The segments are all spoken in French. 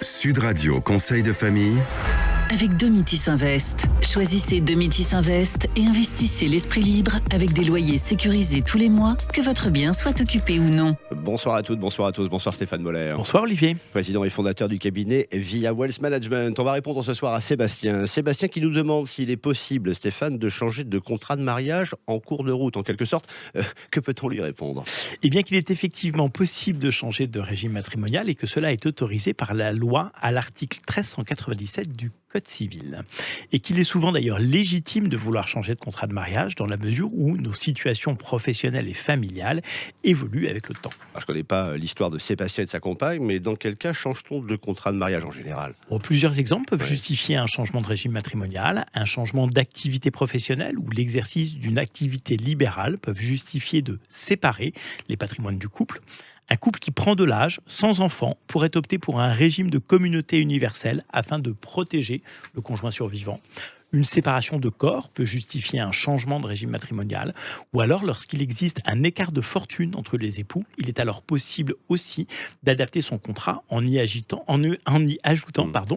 Sud Radio Conseil de famille. Avec Domitis Invest. Choisissez Domitis Invest et investissez l'esprit libre avec des loyers sécurisés tous les mois, que votre bien soit occupé ou non. Bonsoir à toutes, bonsoir à tous, bonsoir Stéphane Moller. Bonsoir Olivier. Président et fondateur du cabinet Via Wealth Management. On va répondre ce soir à Sébastien. Sébastien qui nous demande s'il est possible, Stéphane, de changer de contrat de mariage en cours de route, en quelque sorte. Que peut-on lui répondre ? Eh bien qu'il est effectivement possible de changer de régime matrimonial et que cela est autorisé par la loi à l'article 1397 du Code civil. Et qu'il est souvent d'ailleurs légitime de vouloir changer de contrat de mariage dans la mesure où nos situations professionnelles et familiales évoluent avec le temps. Alors, je ne connais pas l'histoire de Sébastien et de sa compagne, mais dans quel cas change-t-on de contrat de mariage en général ? Plusieurs exemples peuvent justifier un changement de régime matrimonial, un changement d'activité professionnelle ou l'exercice d'une activité libérale peuvent justifier de séparer les patrimoines du couple. Un couple qui prend de l'âge, sans enfant, pourrait opter pour un régime de communauté universelle afin de protéger le conjoint survivant. Une séparation de corps peut justifier un changement de régime matrimonial, ou alors lorsqu'il existe un écart de fortune entre les époux, il est alors possible aussi d'adapter son contrat en y ajoutant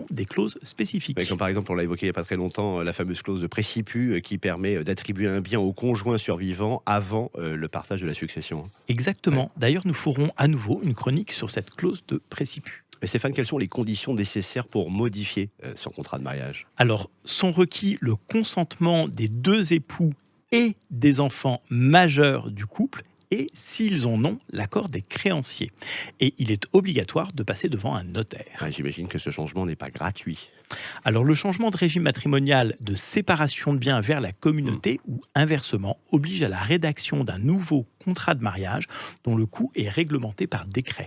des clauses spécifiques. Ouais, comme par exemple, on l'a évoqué il n'y a pas très longtemps, la fameuse clause de préciput qui permet d'attribuer un bien au conjoint survivant avant le partage de la succession. Exactement. Ouais. D'ailleurs, nous ferons à nouveau une chronique sur cette clause de préciput. Mais Stéphane, quelles sont les conditions nécessaires pour modifier son contrat de mariage ? Alors, sont requis le consentement des deux époux et des enfants majeurs du couple et, s'ils en ont, l'accord des créanciers. Et il est obligatoire de passer devant un notaire. J'imagine que ce changement n'est pas gratuit. Alors, le changement de régime matrimonial de séparation de biens vers la communauté ou inversement oblige à la rédaction d'un nouveau contrat de mariage dont le coût est réglementé par décret.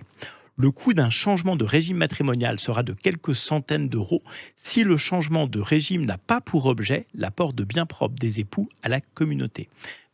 Le coût d'un changement de régime matrimonial sera de quelques centaines d'euros si le changement de régime n'a pas pour objet l'apport de biens propres des époux à la communauté.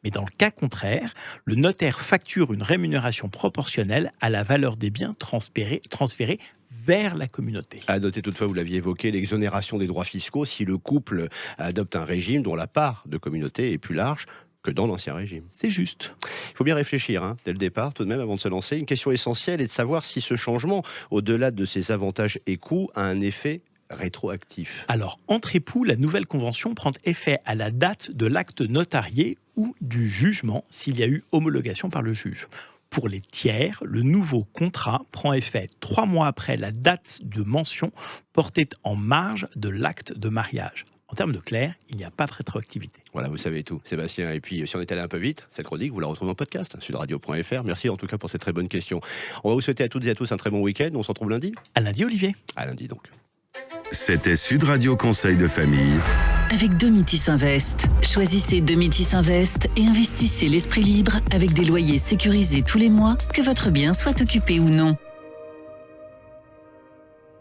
Mais dans le cas contraire, le notaire facture une rémunération proportionnelle à la valeur des biens transférés vers la communauté. À noter toutefois, vous l'aviez évoqué, l'exonération des droits fiscaux si le couple adopte un régime dont la part de communauté est plus large que dans l'ancien régime. C'est juste. Il faut bien réfléchir, dès le départ, tout de même, avant de se lancer. Une question essentielle est de savoir si ce changement, au-delà de ses avantages et coûts, a un effet rétroactif. Alors, entre époux, la nouvelle convention prend effet à la date de l'acte notarié ou du jugement, s'il y a eu homologation par le juge. Pour les tiers, le nouveau contrat prend effet 3 mois après la date de mention portée en marge de l'acte de mariage. En termes de clair, il n'y a pas de rétroactivité. Voilà, vous savez tout, Sébastien. Et puis, si on est allé un peu vite, cette chronique, vous la retrouvez en podcast, sudradio.fr. Merci en tout cas pour cette très bonne question. On va vous souhaiter à toutes et à tous un très bon week-end. On se retrouve lundi. À lundi, Olivier. À lundi, donc. C'était Sud Radio Conseil de famille. Avec Domitis Invest. Choisissez Domitis Invest et investissez l'esprit libre avec des loyers sécurisés tous les mois, que votre bien soit occupé ou non.